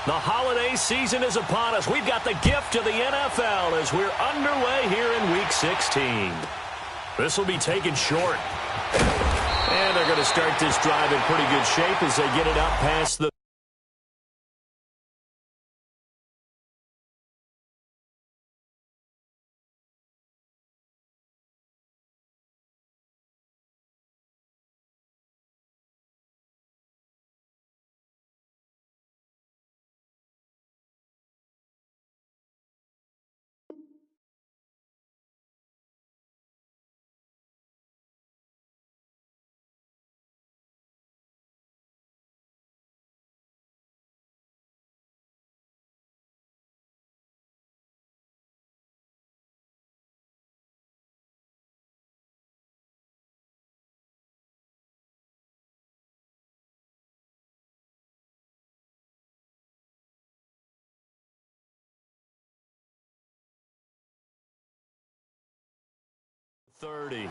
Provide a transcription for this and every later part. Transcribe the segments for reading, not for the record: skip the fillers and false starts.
The holiday season is upon us. We've got the gift of the NFL as we're underway here in Week 16. This will be taken short. And they're going to start this drive in pretty good shape as they get it up past the... .30.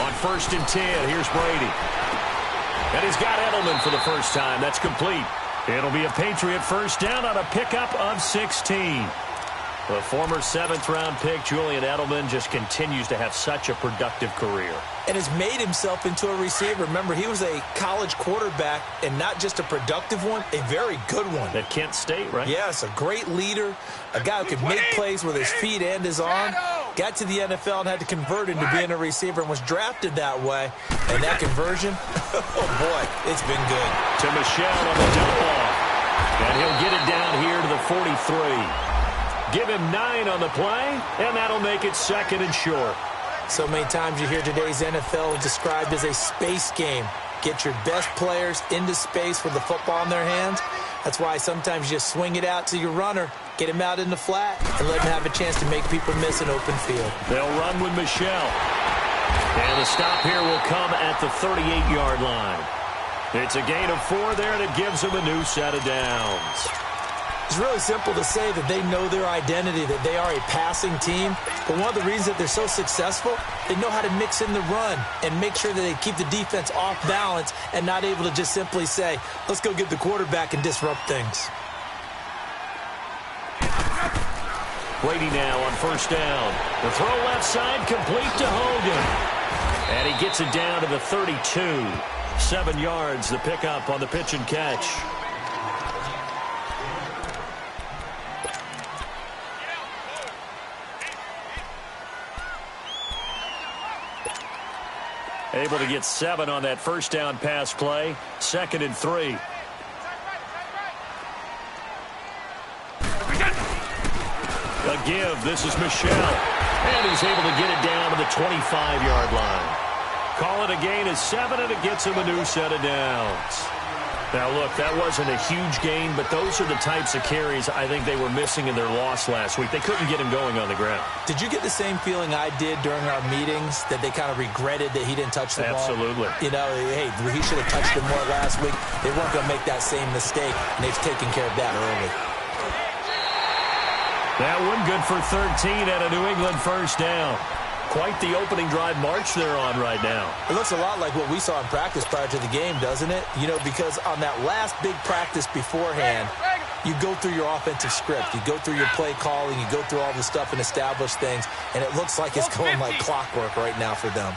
On 1st and 10, here's Brady. And he's got Edelman for the first time. That's complete. It'll be a Patriot first down on a pickup of 16. The former 7th-round pick, Julian Edelman, just continues to have such a productive career. And has made himself into a receiver. Remember, he was a college quarterback, and not just a productive one, a very good one. At Kent State, right? Yes, a great leader, a guy who could make plays with his feet and his arm. Got to the NFL and had to convert into being a receiver and was drafted that way. And that conversion, oh, boy, it's been good. To Michelle on the dump off. And he'll get it down here to the 43. Give him 9 on the play, and that'll make it 2nd and short. So many times you hear today's NFL described as a space game. Get your best players into space with the football in their hands. That's why sometimes you just swing it out to your runner, get him out in the flat, and let him have a chance to make people miss an open field. They'll run with Michelle. And the stop here will come at the 38-yard line. It's a gain of 4 there, and it gives them a new set of downs. It's really simple to say that they know their identity, that they are a passing team. But one of the reasons that they're so successful, they know how to mix in the run and make sure that they keep the defense off balance and not able to just simply say, let's go get the quarterback and disrupt things. Brady now on 1st down. The throw left side complete to Hogan. And he gets it down to the 32. 7 yards, the pickup on the pitch and catch. Able to get 7 on that 1st down pass play. 2nd and 3. A give. This is Michelle. And he's able to get it down to the 25-yard line. Call it a gain of 7, and it gets him a new set of downs. Now, look, that wasn't a huge gain, but those are the types of carries I think they were missing in their loss last week. They couldn't get him going on the ground. Did you get the same feeling I did during our meetings, that they kind of regretted that he didn't touch the ball? Absolutely. You know, hey, he should have touched it more last week. They weren't going to make that same mistake, and they've taken care of that early. That one good for 13 at a New England 1st down. Quite the opening drive march they're on right now. It looks a lot like what we saw in practice prior to the game, doesn't it? You know, because on that last big practice beforehand, you go through your offensive script. You go through your play calling. You go through all the stuff and establish things. And it looks like it's going like clockwork right now for them.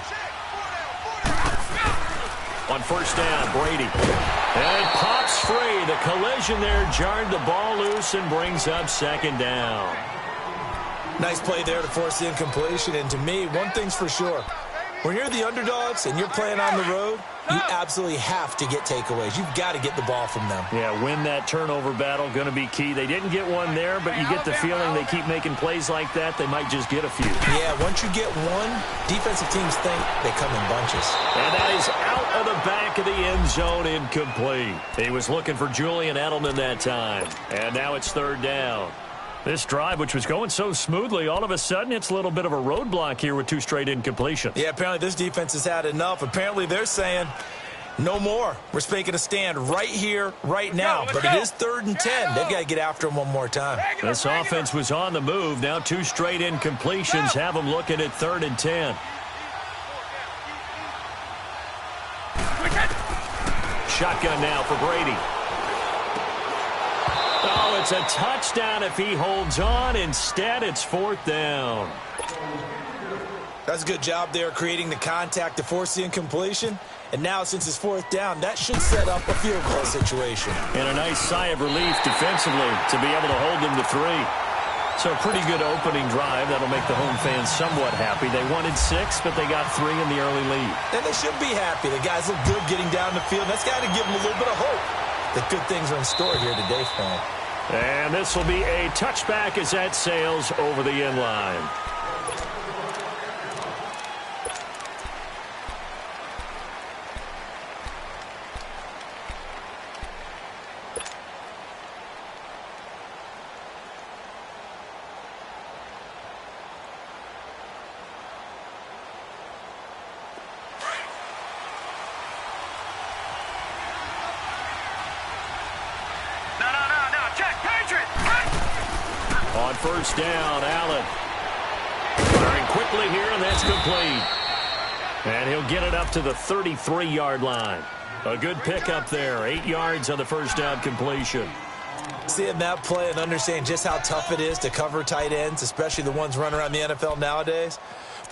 On 1st down, Brady. And it pops free. The collision there jarred the ball loose and brings up 2nd down. Nice play there to force the incompletion. And to me, one thing's for sure. When you're the underdogs and you're playing on the road, you absolutely have to get takeaways. You've got to get the ball from them. Yeah, win that turnover battle, going to be key. They didn't get one there, but you get the feeling they keep making plays like that, they might just get a few. Yeah, once you get one, defensive teams think they come in bunches. And that is out of the back of the end zone, incomplete. He was looking for Julian Edelman that time. And now it's 3rd down. This drive, which was going so smoothly, all of a sudden it's a little bit of a roadblock here with 2 straight incompletions. Yeah, apparently this defense has had enough. Apparently they're saying no more. We're making a stand right here, right now. But it is 3rd and 10. They've got to get after him one more time. This offense was on the move. Now 2 straight incompletions have them looking at 3rd and 10. Shotgun now for Brady. Oh, it's a touchdown if he holds on. Instead, it's 4th down. That's a good job there creating the contact to force the incompletion. And now, since it's 4th down, that should set up a field goal situation. And a nice sigh of relief defensively to be able to hold them to 3. So a pretty good opening drive. That'll make the home fans somewhat happy. They wanted 6, but they got 3 in the early lead. And they should be happy. The guys look good getting down the field. That's got to give them a little bit of hope that good things are in store here today for them. And this will be a touchback as that sails over the end line. On 1st down, Allen. Firing quickly here, and that's complete. And he'll get it up to the 33-yard line. A good pickup there. 8 yards on the 1st down completion. Seeing that play and understanding just how tough it is to cover tight ends, especially the ones running around the NFL nowadays,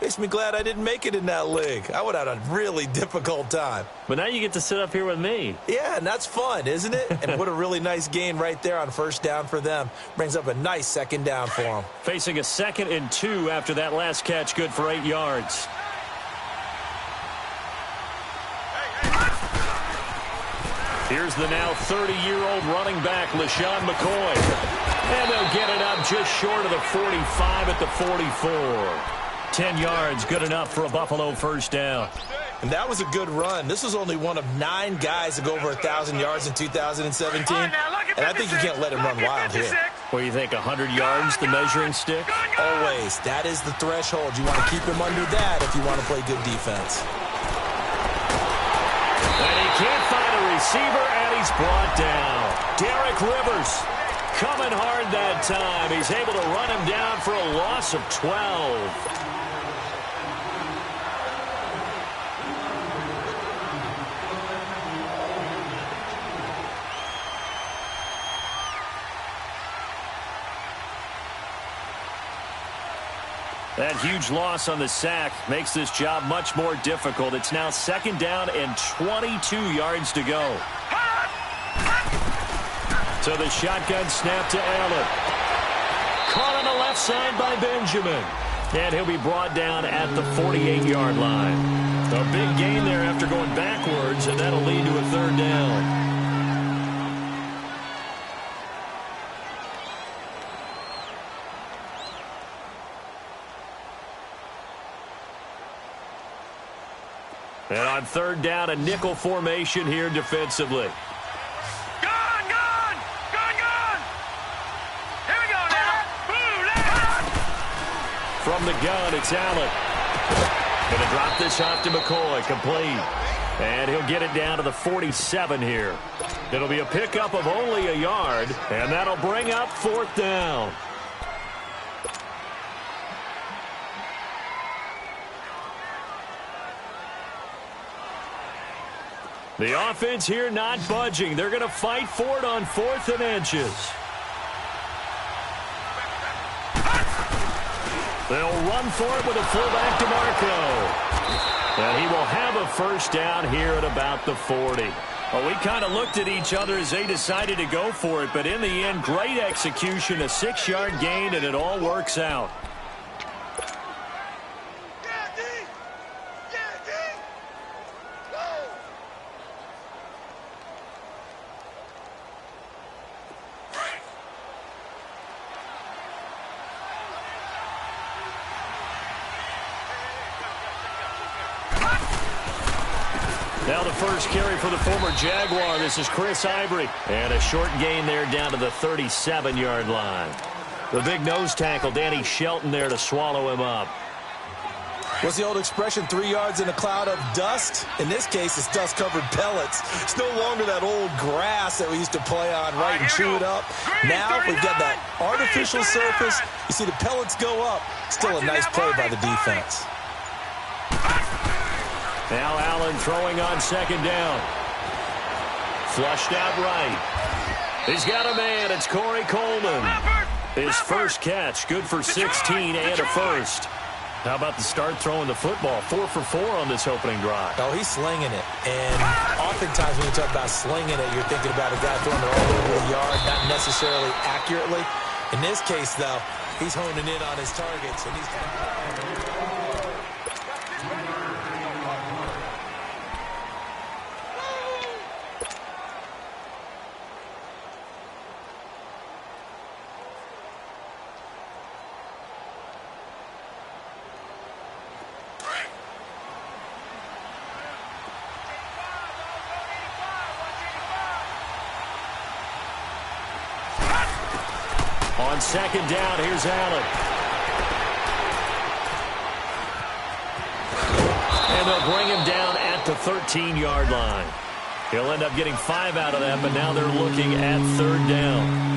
makes me glad I didn't make it in that league. I would have had a really difficult time. But now you get to sit up here with me. Yeah, and that's fun, isn't it? And what a really nice gain right there on 1st down for them. Brings up a nice 2nd down for them. Facing a 2nd and 2 after that last catch, good for 8 yards. Here's the now 30-year-old running back, LaShawn McCoy. And they'll get it up just short of the 45 at the 44. 10 yards, good enough for a Buffalo 1st down. And that was a good run. This was only one of 9 guys to go over 1,000 yards in 2017. And I think you can't let him run wild here. What do you think, 100 yards, the measuring stick? Always. That is the threshold. You want to keep him under that if you want to play good defense. And he can't find a receiver, and he's brought down. Derek Rivers coming hard that time. He's able to run him down for a loss of 12. That huge loss on the sack makes this job much more difficult. It's now 2nd down and 22 yards to go. So the shotgun snap to Allen. Caught on the left side by Benjamin. And he'll be brought down at the 48-yard line. A big gain there after going backwards, and that'll lead to a 3rd down. And on 3rd down, a nickel formation here defensively. Gone! Here we go now. From the gun, it's Allen. Going to drop this off to McCoy, complete. And he'll get it down to the 47 here. It'll be a pickup of only a yard, and that'll bring up 4th down. The offense here not budging. They're going to fight for it on 4th and inches. They'll run for it with a fullback DeMarco. And he will have a 1st down here at about the 40. Well, we kind of looked at each other as they decided to go for it, but in the end, great execution, a 6-yard gain, and it all works out. Now the first carry for the former Jaguar. This is Chris Ivory. And a short gain there down to the 37-yard line. The big nose tackle, Danny Shelton, there to swallow him up. What's the old expression, 3 yards in a cloud of dust? In this case, it's dust-covered pellets. It's no longer that old grass that we used to play on, right, and chew it up. Now we've got that artificial surface. You see the pellets go up. Still a nice play by the defense. Now Allen throwing on second down. Flushed out right. He's got a man. It's Corey Coleman. His first catch, good for 16 and a first. How about the start throwing the football? 4 for 4 on this opening drive. Oh, he's slinging it. And oftentimes when you talk about slinging it, you're thinking about a guy throwing it all over the yard, not necessarily accurately. In this case, though, he's honing in on his targets, and he's on second down, here's Allen. And they'll bring him down at the 13-yard line. He'll end up getting 5 out of that, but now they're looking at third down.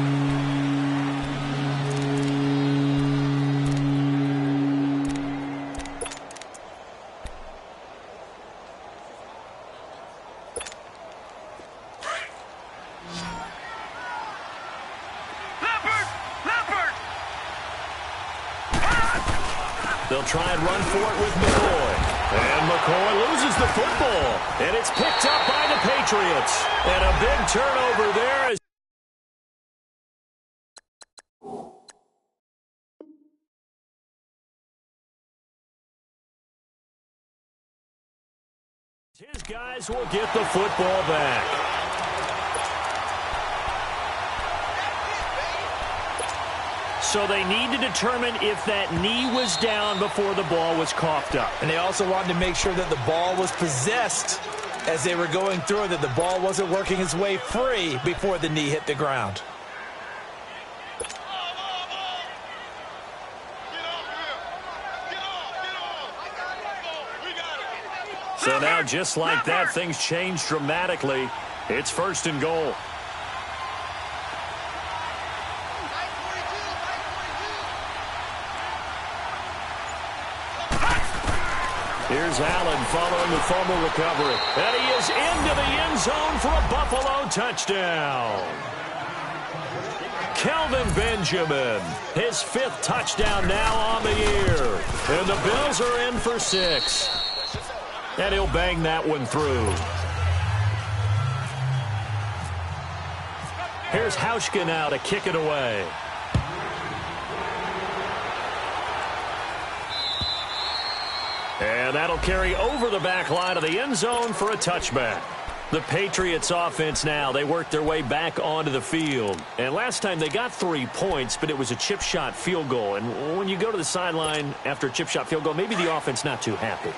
They'll try and run for it with McCoy. And McCoy loses the football. And it's picked up by the Patriots. And a big turnover there. His guys will get the football back. So they need to determine if that knee was down before the ball was coughed up. And they also wanted to make sure that the ball was possessed as they were going through, that the ball wasn't working its way free before the knee hit the ground. So now, just like that, things change dramatically. It's first and goal. Here's Allen following the fumble recovery. And he is into the end zone for a Buffalo touchdown. Kelvin Benjamin, his 5th touchdown now on the year. And the Bills are in for 6. And he'll bang that one through. Here's Hauschka now to kick it away. And that'll carry over the back line of the end zone for a touchback. The Patriots offense now, they worked their way back onto the field. And last time they got 3 points, but it was a chip shot field goal. And when you go to the sideline after a chip shot field goal, maybe the offense not too happy.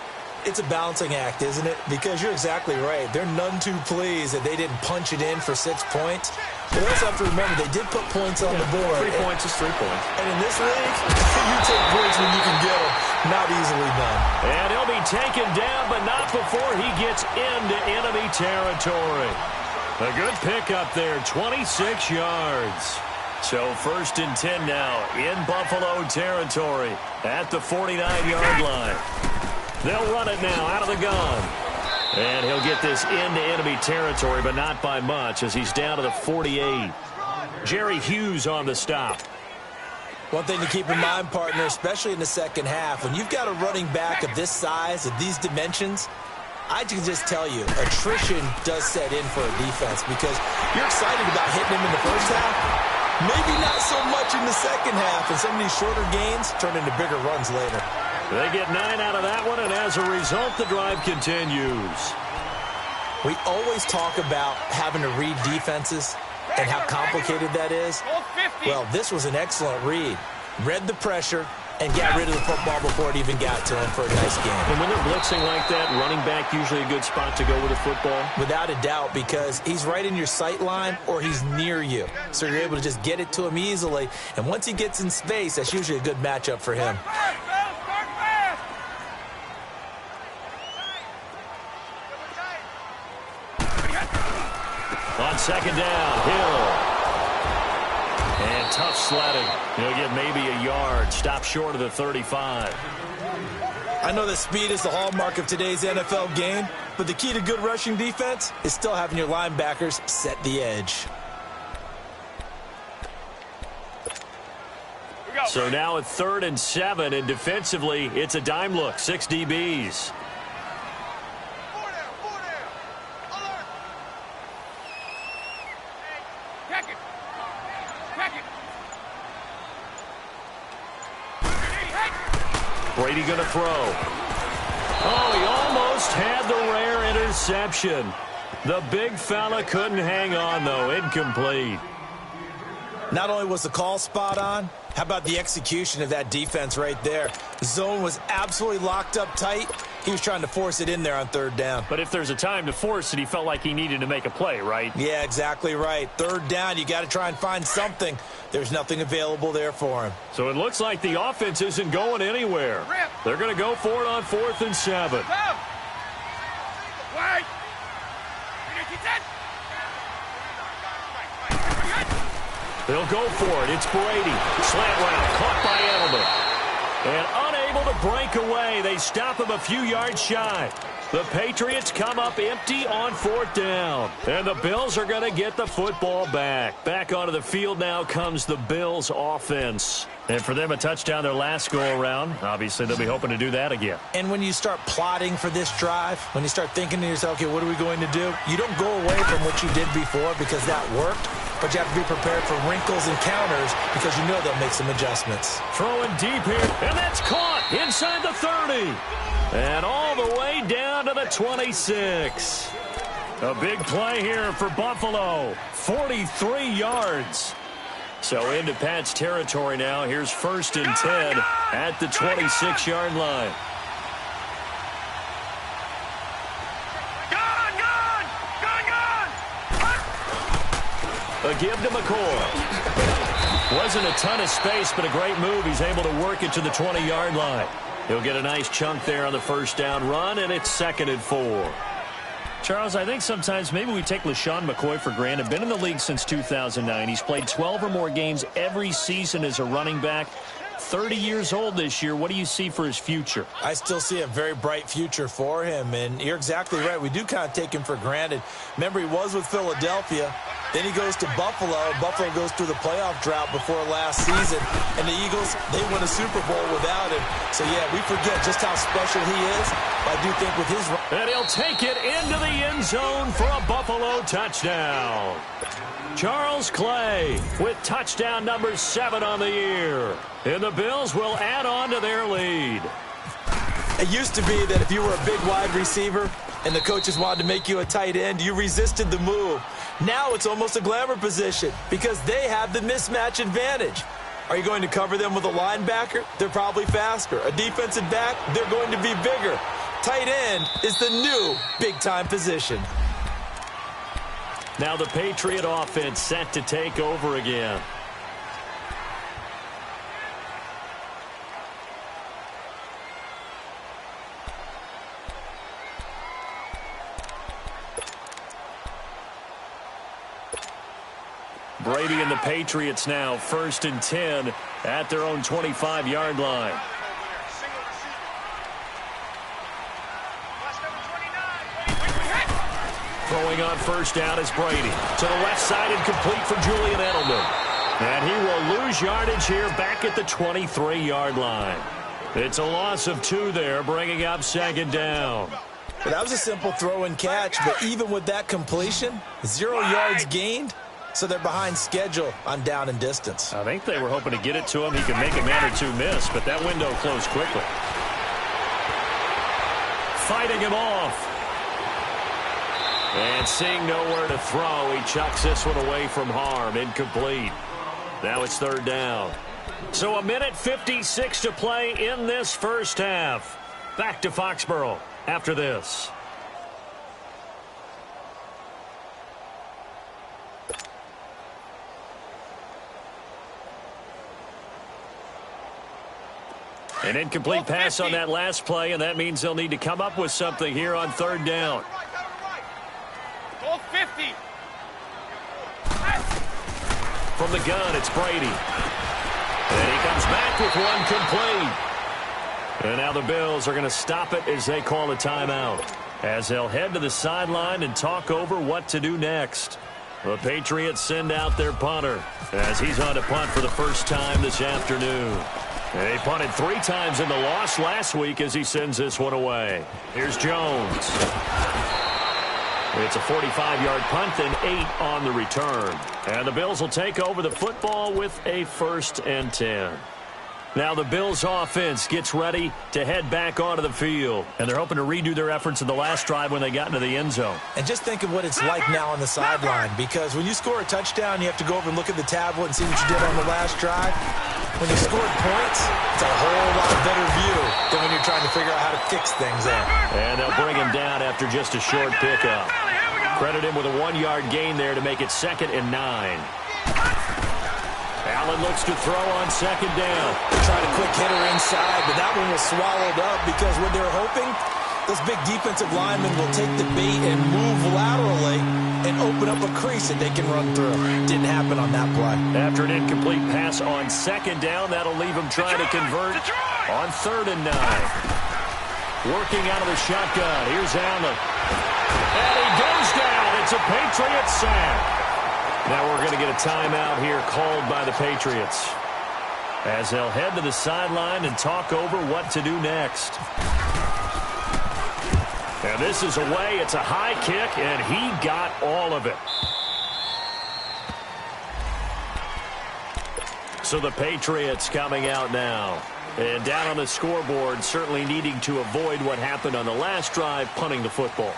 It's a balancing act, isn't it? Because you're exactly right. They're none too pleased that they didn't punch it in for 6 points. But they also have to remember they did put points on the board. 3 points is 3 points. And in this league, you take points when you can get them. Not easily done. And he'll be taken down, but not before he gets into enemy territory. A good pickup there, 26 yards. So first and 10 now in Buffalo territory at the 49-yard line. They'll run it now out of the gun. And he'll get this into enemy territory, but not by much as he's down to the 48. Jerry Hughes on the stop. One thing to keep in mind, partner, especially in the second half, when you've got a running back of this size, of these dimensions, I can just tell you, attrition does set in for a defense because you're excited about hitting him in the first half. Maybe not so much in the second half, and some of these shorter gains turn into bigger runs later. They get 9 out of that one, and as a result, the drive continues. We always talk about having to read defenses and how complicated that is. Well, this was an excellent read. Read the pressure, and got rid of the football before it even got to him for a nice game. And when they're blitzing like that, running back usually a good spot to go with the football? Without a doubt, because he's right in your sight line or he's near you. So you're able to just get it to him easily. And once he gets in space, that's usually a good matchup for him. On second down, Hill. And tough sledding. He'll get maybe a yard. Stop short of the 35. I know that speed is the hallmark of today's NFL game, but the key to good rushing defense is still having your linebackers set the edge. So now at 3rd and 7, and defensively, it's a dime look. 6 DBs. Brady going to throw. Oh, he almost had the rare interception. The big fella couldn't hang on, though. Incomplete. Not only was the call spot on, how about the execution of that defense right there? The zone was absolutely locked up tight. He was trying to force it in there on 3rd down. But if there's a time to force it, he felt like he needed to make a play, right? Yeah, exactly right. 3rd down, you got to try and find something. There's nothing available there for him. So it looks like the offense isn't going anywhere. They're going to go for it on 4th and 7. They'll go for it. It's Brady. Slant route. Caught by Edelman. And unable to break away. They stop him a few yards shy. The Patriots come up empty on 4th down. And the Bills are going to get the football back. Back onto the field now comes the Bills offense. And for them, a touchdown their last go-around. Obviously, they'll be hoping to do that again. And when you start plotting for this drive, when you start thinking to yourself, okay, what are we going to do? You don't go away from what you did before because that worked. But you have to be prepared for wrinkles and counters because you know they'll make some adjustments. Throwing deep here, and that's caught inside the 30. And all the way down to the 26. A big play here for Buffalo. 43 yards. So into Pat's territory now. Here's 1st and 10 at the 26-yard line. A give to McCoy. Wasn't a ton of space, but a great move. He's able to work it to the 20-yard line. He'll get a nice chunk there on the 1st down run, and it's 2nd and 4. Charles, I think sometimes maybe we take LaShawn McCoy for granted. Been in the league since 2009. He's played 12 or more games every season as a running back. 30 years old this year. What do you see for his future? I still see a very bright future for him, and you're exactly right. We do kind of take him for granted. Remember, he was with Philadelphia. Then he goes to Buffalo. Buffalo goes through the playoff drought before last season. And the Eagles, they win a Super Bowl without him. So, yeah, we forget just how special he is. But I do think with his... And he'll take it into the end zone for a Buffalo touchdown. Charles Clay with touchdown number 7 on the year. And the Bills will add on to their lead. It used to be that if you were a big wide receiver and the coaches wanted to make you a tight end, you resisted the move. Now it's almost a glamour position because they have the mismatch advantage. Are you going to cover them with a linebacker? They're probably faster. A defensive back? They're going to be bigger. Tight end is the new big-time position. Now the Patriot offense set to take over again. Brady and the Patriots now 1st and 10 at their own 25-yard line. Throwing on 1st down is Brady. To the left side and complete for Julian Edelman. And he will lose yardage here back at the 23-yard line. It's a loss of 2 there, bringing up 2nd down. Well, that was a simple throw and catch, but even with that completion, 0 yards gained. So they're behind schedule on down and distance. I think they were hoping to get it to him. He could make a man or 2 miss, but that window closed quickly. Fighting him off. And seeing nowhere to throw, he chucks this one away from harm. Incomplete. Now it's 3rd down. So 1:56 to play in this first half. Back to Foxborough after this. An incomplete pass on that last play, and that means they'll need to come up with something here on third down. Go 50. From the gun, it's Brady. And he comes back with one complete. And now the Bills are going to stop it as they call a timeout, as they'll head to the sideline and talk over what to do next. The Patriots send out their punter as he's on to punt for the first time this afternoon. And he punted 3 times in the loss last week as he sends this one away. Here's Jones. It's a 45-yard punt and 8 on the return. And the Bills will take over the football with a 1st and 10. Now the Bills offense gets ready to head back onto the field. And they're hoping to redo their efforts in the last drive when they got into the end zone. And just think of what it's like now on the sideline, because when you score a touchdown, you have to go over and look at the tablet and see what you did on the last drive. When you scored points, it's a whole lot better view than when you're trying to figure out how to fix things there. And they'll bring him down after just a short pickup. Credit him with a 1-yard gain there to make it 2nd and 9. Allen looks to throw on 2nd down. Tried a quick hitter inside, but that one was swallowed up because what they're hoping, those big defensive linemen will take the bait and move laterally and open up a crease that they can run through. Didn't happen on that play. After an incomplete pass on 2nd down, that'll leave him trying to convert on 3rd and 9. Working out of the shotgun. Here's Allen. And he goes down. It's a Patriot sack. Now we're going to get a timeout here called by the Patriots, as they'll head to the sideline and talk over what to do next. And this is away. It's a high kick, and he got all of it. So the Patriots coming out now. And down on the scoreboard, certainly needing to avoid what happened on the last drive, punting the football.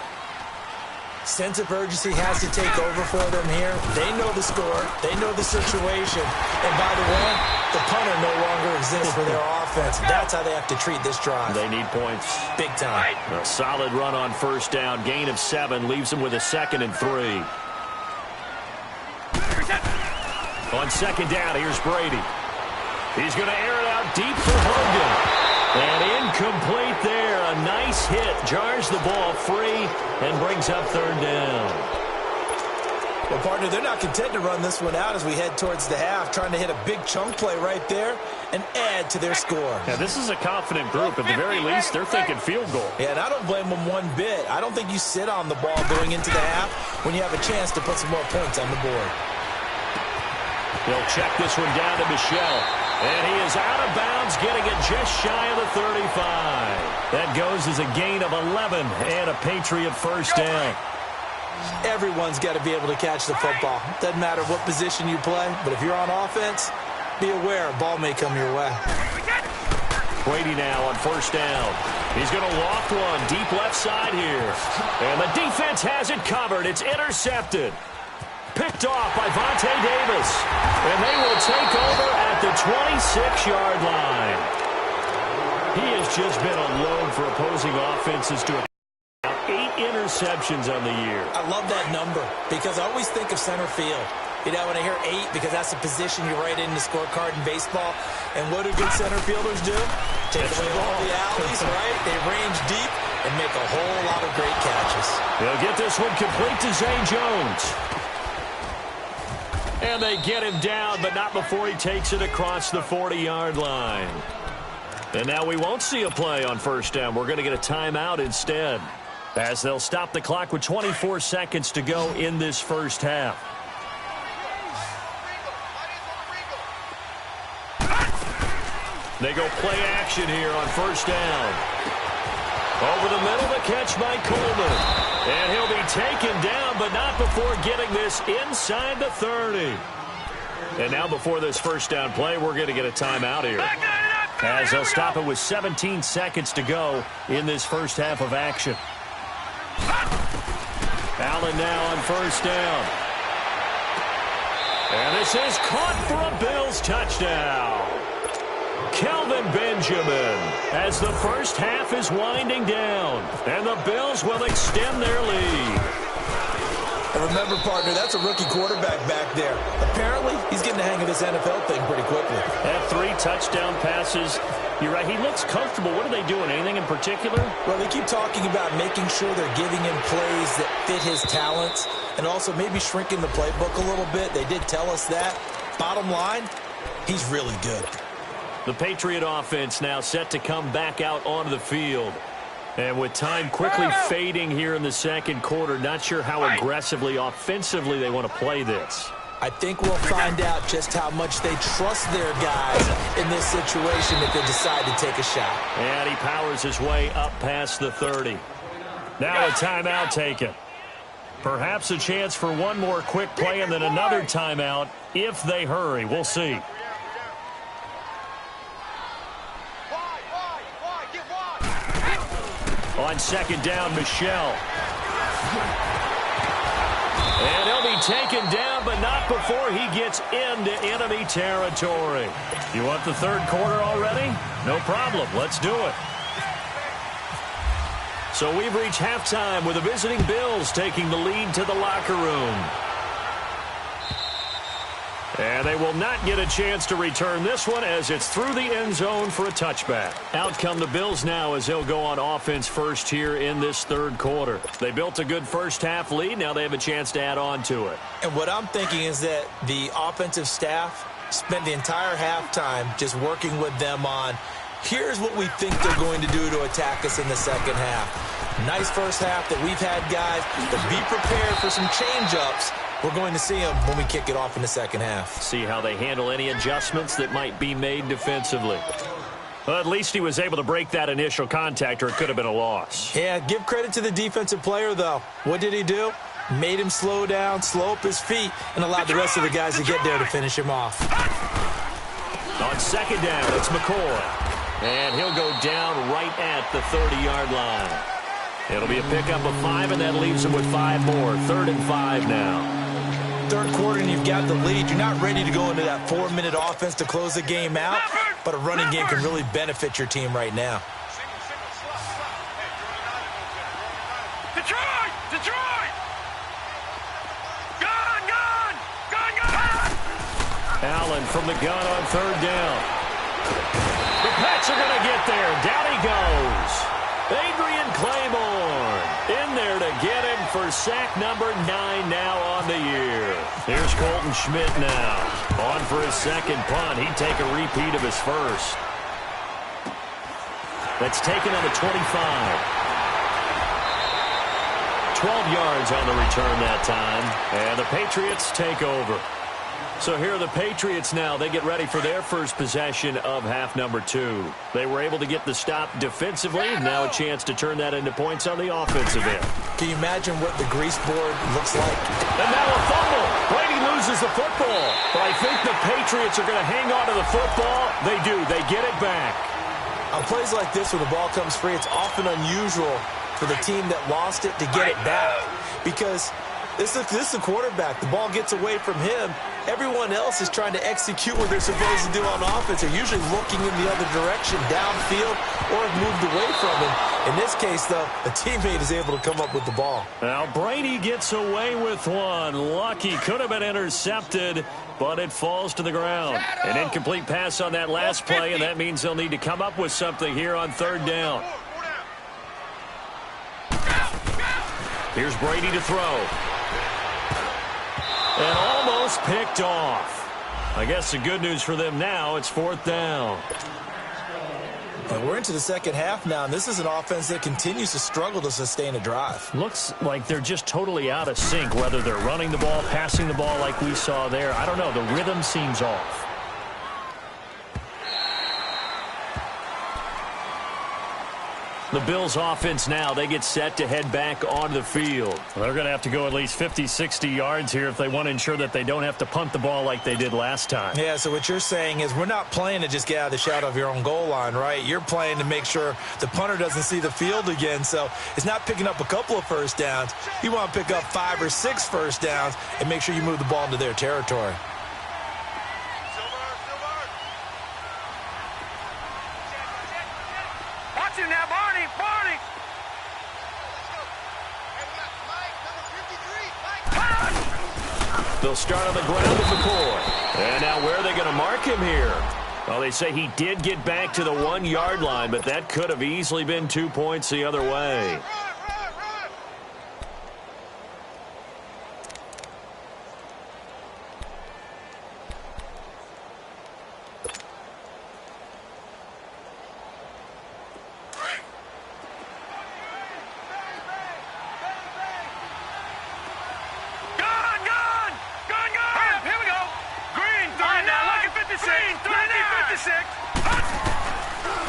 Sense of urgency has to take over for them here. They know the score. They know the situation. And by the way, the punter no longer exists for their offense. That's how they have to treat this drive. They need points. Big time. A solid run on 1st down. Gain of 7 leaves them with a 2nd and 3. On 2nd down, here's Brady. He's going to air it out deep for Hogan. And incomplete there. A nice hit. Jars the ball free and brings up 3rd down. Well, partner, they're not content to run this one out as we head towards the half, trying to hit a big chunk play right there and add to their score. Yeah, this is a confident group. At the very least, they're thinking field goal. Yeah, and I don't blame them one bit. I don't think you sit on the ball going into the half when you have a chance to put some more points on the board. They'll check this one down to Michelle. And he is out of bounds, getting it just shy of the 35. That goes as a gain of 11 and a Patriot 1st down. Everyone's got to be able to catch the football. Doesn't matter what position you play, but if you're on offense, be aware a ball may come your way. Brady now on 1st down. He's going to loft one deep left side here. And the defense has it covered. It's intercepted. Picked off by Vontae Davis. And they will take over at the 26-yard line. He has just been a load for opposing offenses to 8 interceptions on the year. I love that number because I always think of center field. You know, when I hear 8, because that's the position you write in the scorecard in baseball. And what do good center fielders do? Take away all the alleys, right? They range deep and make a whole lot of great catches. They'll get this one complete to Zay Jones. And they get him down, but not before he takes it across the 40-yard line. And now we won't see a play on 1st down. We're going to get a timeout instead, as they'll stop the clock with 24 seconds to go in this first half. They go play action here on 1st down. Over the middle, the catch by Coleman. And he'll be taken down, but not before getting this inside the 30. And now before this 1st down play, we're going to get a timeout here, as they'll stop it with 17 seconds to go in this first half of action. Allen now on 1st down. And this is caught for a Bills touchdown. Kelvin Benjamin, as the first half is winding down, and the Bills will extend their lead. And remember, partner, that's a rookie quarterback back there. Apparently, he's getting the hang of this NFL thing pretty quickly. Had 3 touchdown passes. You're right, he looks comfortable. What are they doing? Anything in particular? Well, they keep talking about making sure they're giving him plays that fit his talents and also maybe shrinking the playbook a little bit. They did tell us that. Bottom line, he's really good. The Patriot offense now set to come back out onto the field. And with time quickly fading here in the second quarter, not sure how aggressively, offensively they want to play this. I think we'll find out just how much they trust their guys in this situation if they decide to take a shot. And he powers his way up past the 30. Now a timeout taken. Perhaps a chance for one more quick play and then another timeout if they hurry. We'll see. On second down, Michelle. And he'll be taken down, but not before he gets into enemy territory. You want the third quarter already? No problem. Let's do it. So we've reached halftime with the visiting Bills taking the lead to the locker room. And they will not get a chance to return this one as it's through the end zone for a touchback. Out come the Bills now as they'll go on offense first here in this third quarter. They built a good first half lead. Now they have a chance to add on to it. And what I'm thinking is that the offensive staff spent the entire halftime just working with them on, here's what we think they're going to do to attack us in the second half. Nice first half that we've had, guys, but be prepared for some change-ups. We're going to see them when we kick it off in the second half. See how they handle any adjustments that might be made defensively. Well, at least he was able to break that initial contact, or it could have been a loss. Yeah, give credit to the defensive player, though. What did he do? Made him slow down, slow up his feet, and allowed the rest of the guys to get there to finish him off. On second down, it's McCoy. And he'll go down right at the 30-yard line. It'll be a pickup of 5, and that leaves him with 5 more. 3rd and 5 now. Third quarter and you've got the lead. You're not ready to go into that 4-minute offense to close the game out, but a running game can really benefit your team right now. Detroit! Detroit! Gun! Gun! Gun! Gun! Allen from the gun on 3rd down. The Pats are going to get there. Down he goes. Adrian Claymore in there to get him for sack number 9 now on the year. Here's Colton Schmidt now. On for his second punt. He'd take a repeat of his first. That's taken on the 25. 12 yards on the return that time. And the Patriots take over. So here are the Patriots now. They get ready for their first possession of half number 2. They were able to get the stop defensively. Now a chance to turn that into points on the offensive end. Can you imagine what the grease board looks like? And now a fumble. Brady loses the football. But I think the Patriots are going to hang on to the football. They do. They get it back. On plays like this where the ball comes free, it's often unusual for the team that lost it to get it back. Because this is the quarterback. The ball gets away from him. Everyone else is trying to execute what they're supposed to do on offense. They're usually looking in the other direction, downfield, or have moved away from him. In this case, though, a teammate is able to come up with the ball. Now Brady gets away with one. Lucky, could have been intercepted, but it falls to the ground. An incomplete pass on that last play, and that means they'll need to come up with something here on 3rd down. Here's Brady to throw. And almost picked off. I guess the good news for them now, it's 4th down. And we're into the second half now, and this is an offense that continues to struggle to sustain a drive. Looks like they're just totally out of sync, whether they're running the ball, passing the ball like we saw there. I don't know. The rhythm seems off. The Bills offense now, they get set to head back onto the field. They're going to have to go at least 50, 60 yards here if they want to ensure that they don't have to punt the ball like they did last time. Yeah, so what you're saying is we're not playing to just get out of the shadow of your own goal line, right? You're playing to make sure the punter doesn't see the field again. So it's not picking up a couple of first downs. You want to pick up 5 or 6 first downs and make sure you move the ball into their territory. They'll start on the ground with McCoy. And now where are they going to mark him here? Well, they say he did get back to the 1-yard line, but that could have easily been 2 points the other way.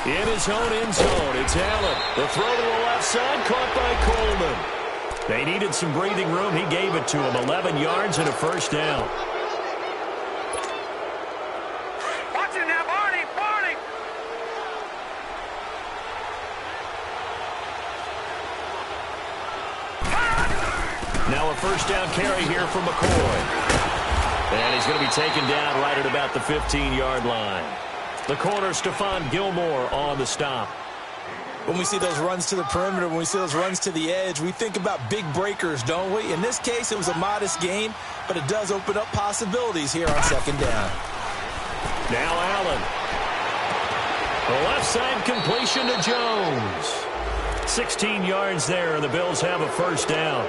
In his own end zone, it's Allen. The throw to the left side, caught by Coleman. They needed some breathing room. He gave it to him. 11 yards and a first down. Watch it now, Barney, Barney. Now a first down carry here from McCoy. And he's going to be taken down right at about the 15-yard line. The corner, Stephon Gilmore, on the stop. When we see those runs to the perimeter, when we see those runs to the edge, we think about big breakers, don't we? In this case, it was a modest gain, but it does open up possibilities here on second down. Now Allen. The left side completion to Jones. 16 yards there, and the Bills have a first down.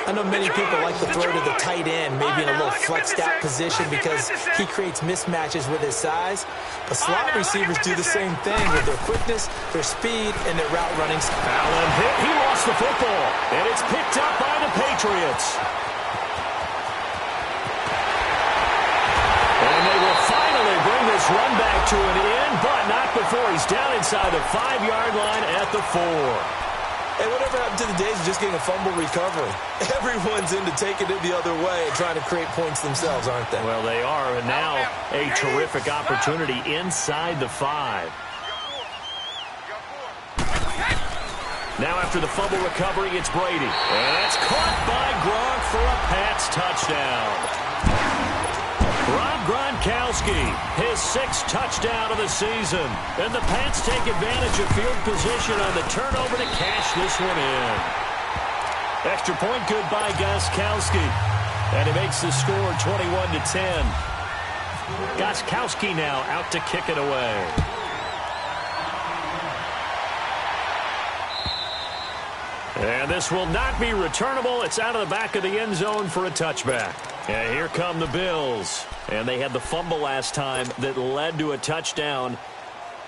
I know many people like to throw to the tight end, maybe in a little flexed out position because he creates mismatches with his size. But slot receivers do the same thing with their quickness, their speed, and their route running. Allen hit. He lost the football, and it's picked up by the Patriots. And they will finally bring this run back to an end, but not before he's down inside the 5-yard line at the 4. Hey, whatever happened to the days of just getting a fumble recovery? Everyone's into taking it the other way and trying to create points themselves, aren't they? Well, they are, and now a terrific opportunity inside the 5. Now after the fumble recovery, it's Brady. And that's caught by Gronk for a Pats touchdown. Rob Gronkowski, his 6th touchdown of the season. And the Pats take advantage of field position on the turnover to cash this one in. Extra point good by Gostkowski. And he makes the score 21-10. Gostkowski now out to kick it away. And this will not be returnable. It's out of the back of the end zone for a touchback. And here come the Bills. And they had the fumble last time that led to a touchdown.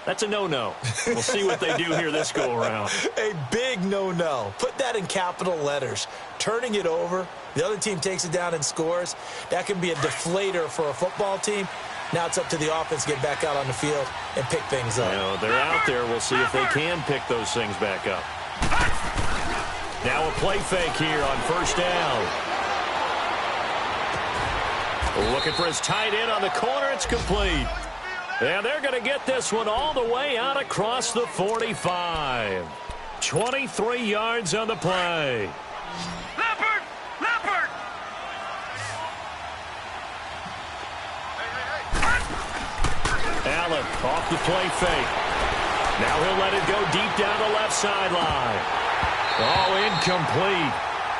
That's a no-no. We'll see what they do here this go-around. A big no-no. Put that in capital letters. Turning it over, the other team takes it down and scores. That can be a deflator for a football team. Now it's up to the offense to get back out on the field and pick things up. You know, they're out there. We'll see if they can pick those things back up. Now a play fake here on first down. Looking for his tight end on the corner. It's complete. And they're going to get this one all the way out across the 45. 23 yards on the play. Leopard! Leopard! Allen off the play fake. Now he'll let it go deep down the left sideline. Oh, incomplete.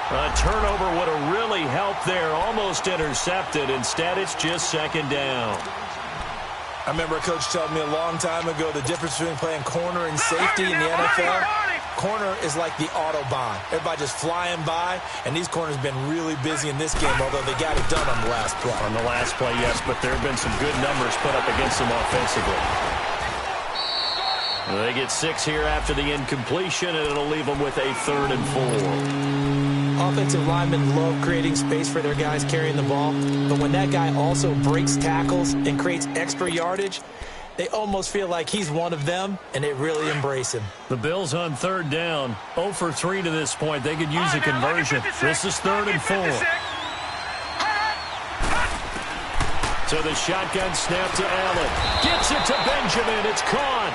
A turnover would have really helped there. Almost intercepted. Instead, it's just second down. I remember a coach told me a long time ago the difference between playing corner and safety in the NFL. Corner is like the Autobahn. Everybody just flying by, and these corners have been really busy in this game, although they got it done on the last play. On the last play, yes, but there have been some good numbers put up against them offensively. They get 6 here after the incompletion, and it'll leave them with a 3rd and 4. Offensive linemen love creating space for their guys carrying the ball, but when that guy also breaks tackles and creates extra yardage, they almost feel like he's one of them, and they really embrace him. The Bills on 3rd down, 0 for 3 to this point. They could use a conversion. This is 3rd and 4. So the shotgun snap to Allen. Gets it to Benjamin. It's caught.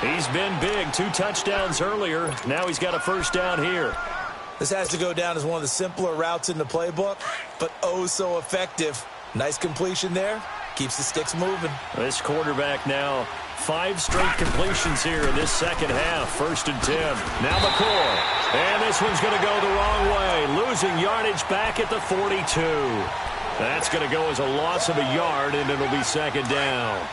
He's been big. 2 touchdowns earlier. Now he's got a first down here. This has to go down as one of the simpler routes in the playbook, but oh so effective. Nice completion there. Keeps the sticks moving. This quarterback now 5 straight completions here in this second half. 1st and 10. Now McCoy. And this one's going to go the wrong way. Losing yardage back at the 42. That's going to go as a loss of a yard, and it'll be 2nd down.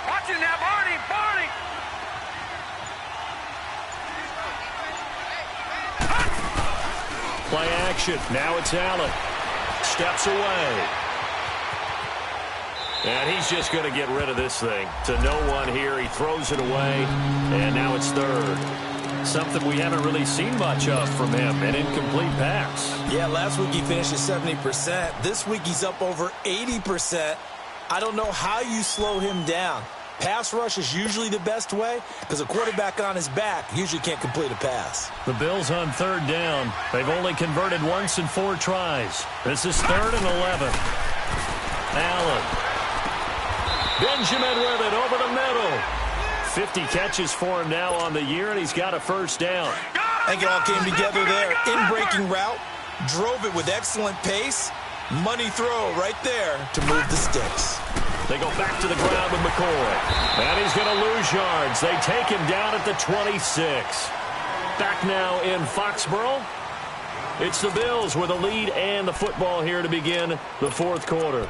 Watching now, Barney, Barney. Play action. Now it's Allen. Steps away. And he's just going to get rid of this thing. To no one here. He throws it away. And now it's 3rd. Something we haven't really seen much of from him. An incomplete pass. Yeah, last week he finished at 70%. This week he's up over 80%. I don't know how you slow him down. Pass rush is usually the best way because a quarterback on his back usually can't complete a pass. The Bills on 3rd down. They've only converted once in 4 tries. This is 3rd and 11. Allen. Benjamin with it over the middle. 50 catches for him now on the year, and he's got a 1st down. I think it all came together there. In-breaking route, drove it with excellent pace. Money throw right there to move the sticks. They go back to the ground with McCoy. And he's going to lose yards. They take him down at the 26. Back now in Foxborough. It's the Bills with a lead and the football here to begin the 4th quarter.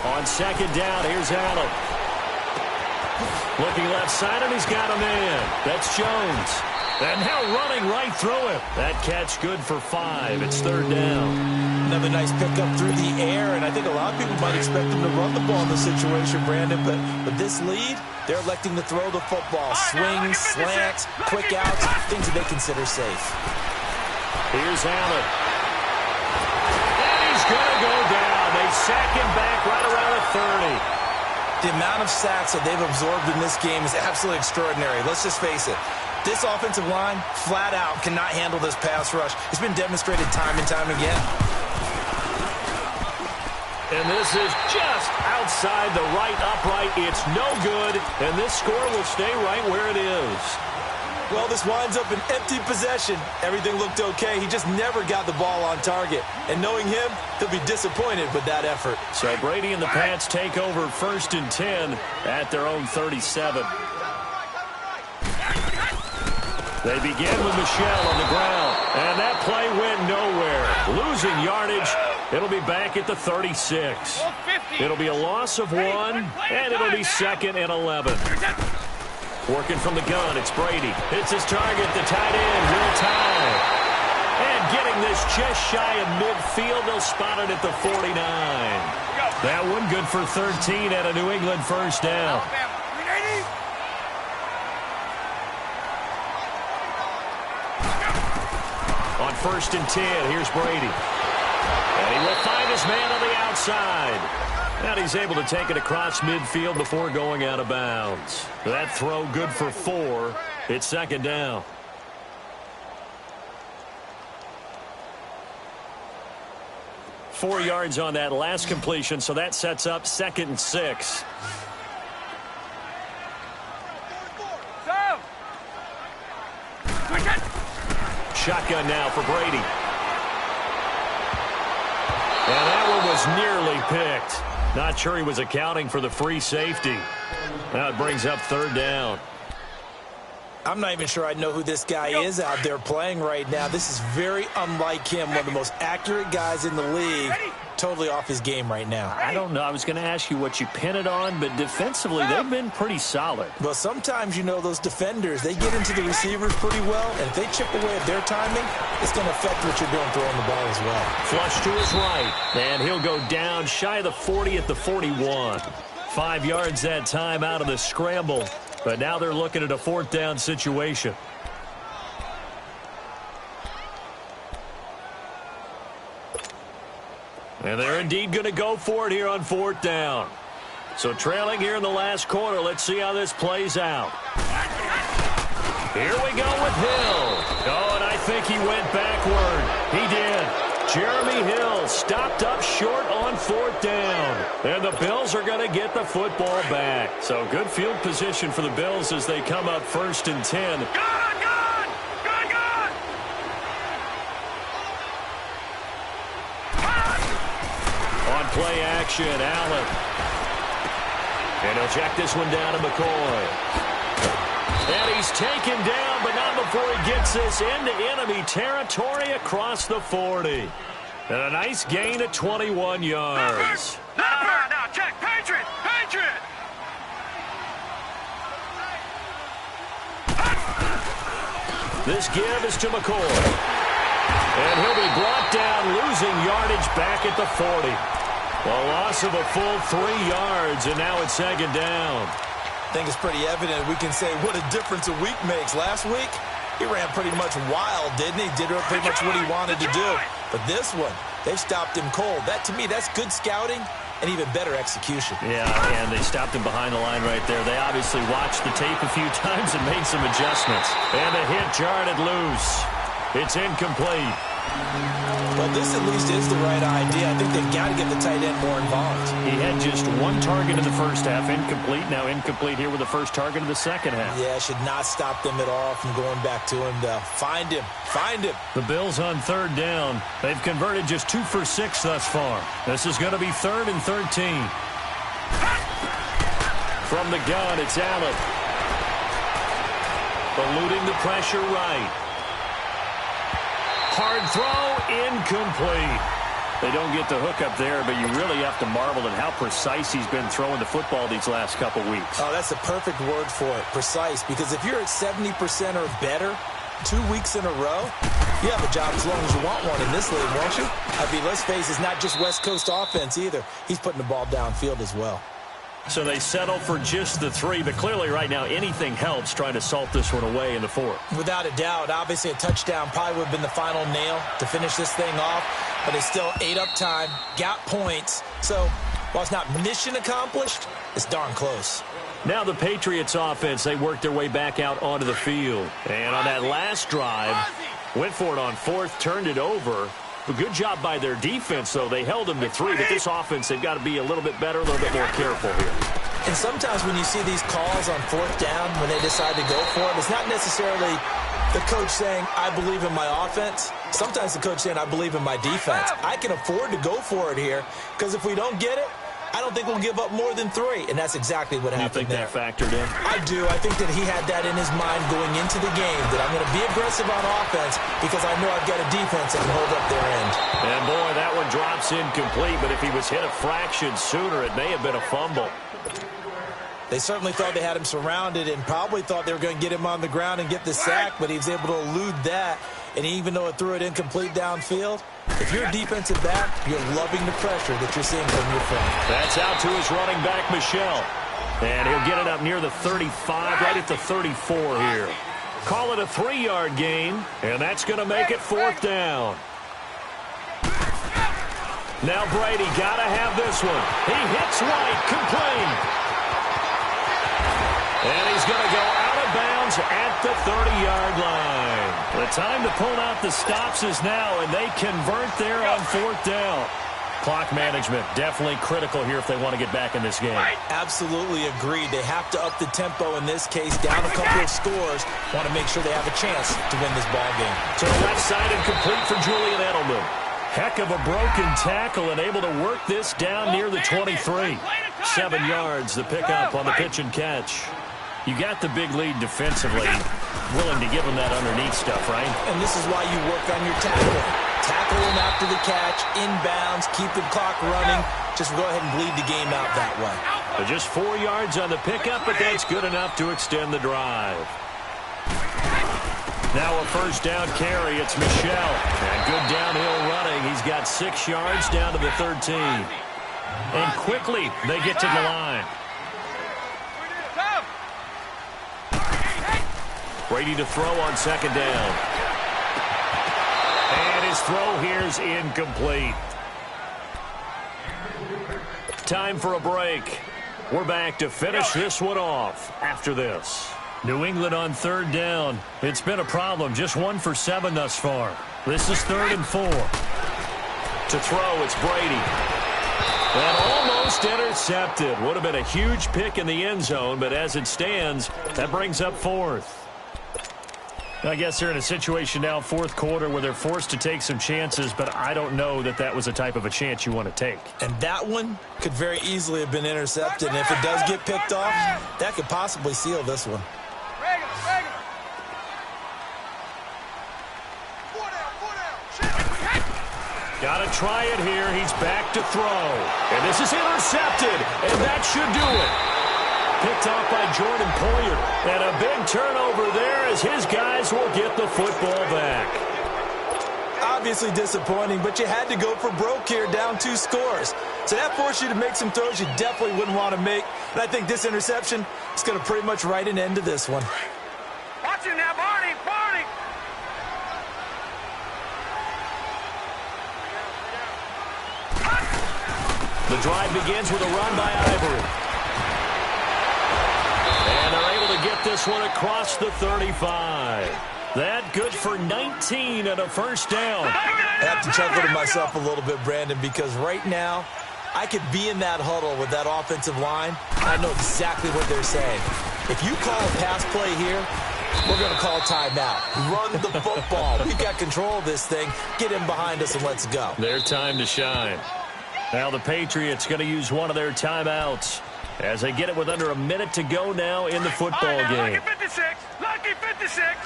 On 2nd down, here's Allen. Looking left side, and he's got a man. That's Jones. And now running right through him. That catch good for 5. It's 3rd down. Another nice pickup through the air, and I think a lot of people might expect them to run the ball in this situation, Brandon, but with this lead, they're electing to throw the football. Swings, slants, quick outs, things that they consider safe. Here's Allen. And he's going to go down. They sack him back right around the 30. The amount of sacks that they've absorbed in this game is absolutely extraordinary. Let's just face it. This offensive line, flat out, cannot handle this pass rush. It's been demonstrated time and time again. And this is just outside the right upright. It's no good, and this score will stay right where it is. Well, this winds up an empty possession. Everything looked okay. He just never got the ball on target. And knowing him, he'll be disappointed with that effort. So Brady and the Pats take over 1st and 10 at their own 37. They begin with Michel on the ground. And that play went nowhere. Losing yardage. It'll be back at the 36. It'll be a loss of 1, and it'll be 2nd and 11. Working from the gun, it's Brady. It's his target, the tight end, Will Tye. And getting this just shy of midfield, they'll spot it at the 49. That one good for 13 at a New England 1st down. On 1st and 10, here's Brady. And he will find his man on the outside. And he's able to take it across midfield before going out of bounds. That throw good for 4. It's 2nd down. Four yards on that last completion, so that sets up 2nd and 6. Shotgun now for Brady. And that one was nearly picked. Not sure he was accounting for the free safety. Now it brings up 3rd down. I'm not even sure I know who this guy is out there playing right now. This is very unlike him, one of the most accurate guys in the league. Totally off his game right now. I don't know. I was going to ask you what you pin it on, but defensively, they've been pretty solid. Well, sometimes, you know, those defenders, they get into the receivers pretty well, and if they chip away at their timing, it's going to affect what you're doing throwing the ball as well. Flush to his right, and he'll go down shy of the 40 at the 41. 5 yards that time out of the scramble, but now they're looking at a 4th down situation. And they're indeed going to go for it here on 4th down. So trailing here in the last quarter, let's see how this plays out. Here we go with Hill. Oh, and I think he went backward. He did. Jeremy Hill stopped up short on 4th down. And the Bills are going to get the football back. So good field position for the Bills as they come up 1st and 10. Good! On play action, Allen. And he'll check this one down to McCoy. And he's taken down, but not before he gets this into enemy territory across the 40. And a nice gain of 21 yards. Now, check. Patriot! This give is to McCoy. And he'll be brought down, losing yardage back at the 40. A loss of a full 3 yards, and now it's 2nd down. I think it's pretty evident. We can say what a difference a week makes. Last week, he ran pretty much wild, didn't he? Did pretty much what he wanted to do. But this one, they stopped him cold. That, to me, that's good scouting and even better execution. Yeah, and they stopped him behind the line right there. They obviously watched the tape a few times and made some adjustments. And the hit jarred it loose. It's incomplete. Well, this at least is the right idea. I think they've got to get the tight end more involved. He had just 1 target in the first half, incomplete. Now incomplete here with the first target of the second half. Yeah, should not stop them at all from going back to him to find him. The Bills on 3rd down. They've converted just 2 for 6 thus far. This is going to be 3rd and 13. From the gun, it's Allen. Eluding the pressure right. Hard throw, incomplete. They don't get the hook up there, but you really have to marvel at how precise he's been throwing the football these last couple weeks. Oh, that's the perfect word for it, precise. Because if you're at 70% or better 2 weeks in a row, you have a job as long as you want one in this league, won't you? I mean, let's face it, it's not just West Coast offense either. He's putting the ball downfield as well. So they settle for just the 3, but clearly right now anything helps trying to salt this one away in the 4th. Without a doubt, obviously a touchdown probably would have been the final nail to finish this thing off, but they still ate up time, got points. So while it's not mission accomplished, it's darn close. Now the Patriots offense, they worked their way back out onto the field. And on that last drive, went for it on 4th, turned it over. A good job by their defense, though. They held them to 3, but this offense, they've got to be a little bit better, a little bit more careful here. And sometimes when you see these calls on 4th down, when they decide to go for it, it's not necessarily the coach saying, I believe in my offense. Sometimes the coach saying, I believe in my defense. I can afford to go for it here, because if we don't get it, I don't think we'll give up more than 3, and that's exactly what happened there. You think that factored in? I do. I think that he had that in his mind going into the game, that I'm going to be aggressive on offense because I know I've got a defense that can hold up their end. And, boy, that one drops incomplete, but if he was hit a fraction sooner, it may have been a fumble. They certainly thought they had him surrounded and probably thought they were going to get him on the ground and get the sack, but he was able to elude that. And even though it threw it incomplete downfield, if you're a defensive back, you're loving the pressure that you're seeing from your front. That's out to his running back, Michel. And he'll get it up near the 35, right at the 34 here. Call it a 3-yard gain, and that's going to make it 4th down. Now Brady got to have this one. He hits White, complete. And he's going to go out of bounds at the 30-yard line. The time to pull out the stops is now, and they convert there on 4th down. Clock management definitely critical here if they want to get back in this game. Absolutely agreed. They have to up the tempo in this case, down a couple of scores. Want to make sure they have a chance to win this ball game. To the left side and complete for Julian Edelman. Heck of a broken tackle and able to work this down near the 23. 7 yards, the pickup on the pitch and catch. You got the big lead defensively. Willing to give them that underneath stuff, right? And this is why you work on your tackling. Tackle them after the catch, inbounds, keep the clock running. Just go ahead and bleed the game out that way. So just 4 yards on the pickup, but that's good enough to extend the drive. Now a first down carry. It's Michel. And good downhill running. He's got 6 yards down to the 13. And quickly they get to the line. Brady to throw on 2nd down. And his throw here is incomplete. Time for a break. We're back to finish this one off after this. New England on 3rd down. It's been a problem. Just 1 for 7 thus far. This is 3rd and 4. To throw, it's Brady. And almost intercepted. Would have been a huge pick in the end zone, but as it stands, that brings up fourth. I guess they're in a situation now, fourth quarter, where they're forced to take some chances, but I don't know that that was the type of a chance you want to take. And that one could very easily have been intercepted, and if it does get picked off, that could possibly seal this one. Got to try it here. He's back to throw. And this is intercepted, and that should do it. Picked off by Jordan Poyer. And a big turnover there as his guys will get the football back. Obviously disappointing, but you had to go for broke here, down 2 scores. So that forced you to make some throws you definitely wouldn't want to make. And I think this interception is going to pretty much write an end to this one. Watch it now, Barney! Barney! The drive begins with a run by Ivory. And they're able to get this one across the 35. That good for 19 and a first down. I have to chuckle to myself a little bit, Brandon, because right now I could be in that huddle with that offensive line. I know exactly what they're saying. If you call a pass play here, we're going to call timeout. Run the football. We've got control of this thing. Get in behind us and let's go. Their time to shine. Now the Patriots going to use one of their timeouts as they get it with under a minute to go now in the football game. Lucky 56. Lucky 56.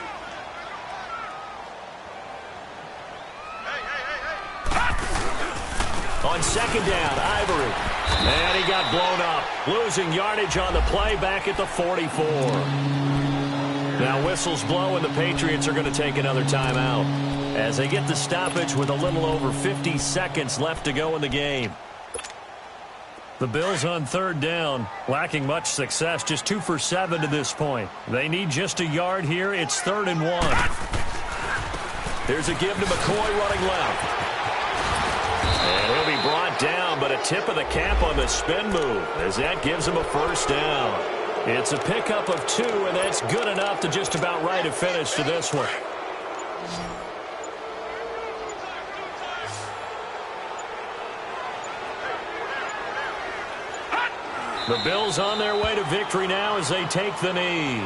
On second down, Ivory. And he got blown up. Losing yardage on the play back at the 44. Now whistles blow and the Patriots are going to take another timeout as they get the stoppage with a little over 50 seconds left to go in the game. The Bills on third down, lacking much success, just 2 for 7 to this point. They need just a yard here. It's 3rd and 1. Here's a give to McCoy running left. And he'll be brought down, but a tip of the cap on the spin move as that gives him a first down. It's a pickup of 2, and that's good enough to just about write a finish to this one. The Bills on their way to victory now as they take the knee.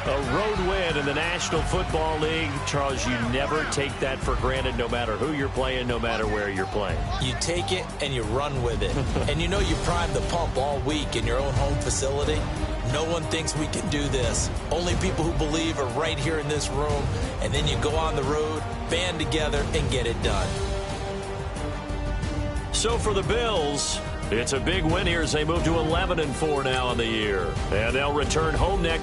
A road win in the National Football League. Charles, you never take that for granted no matter who you're playing, no matter where you're playing. You take it and you run with it. And you know you primed the pump all week in your own home facility. No one thinks we can do this. Only people who believe are right here in this room. And then you go on the road, band together, and get it done. So for the Bills, it's a big win here as they move to 11-4 now in the year. And they'll return home next.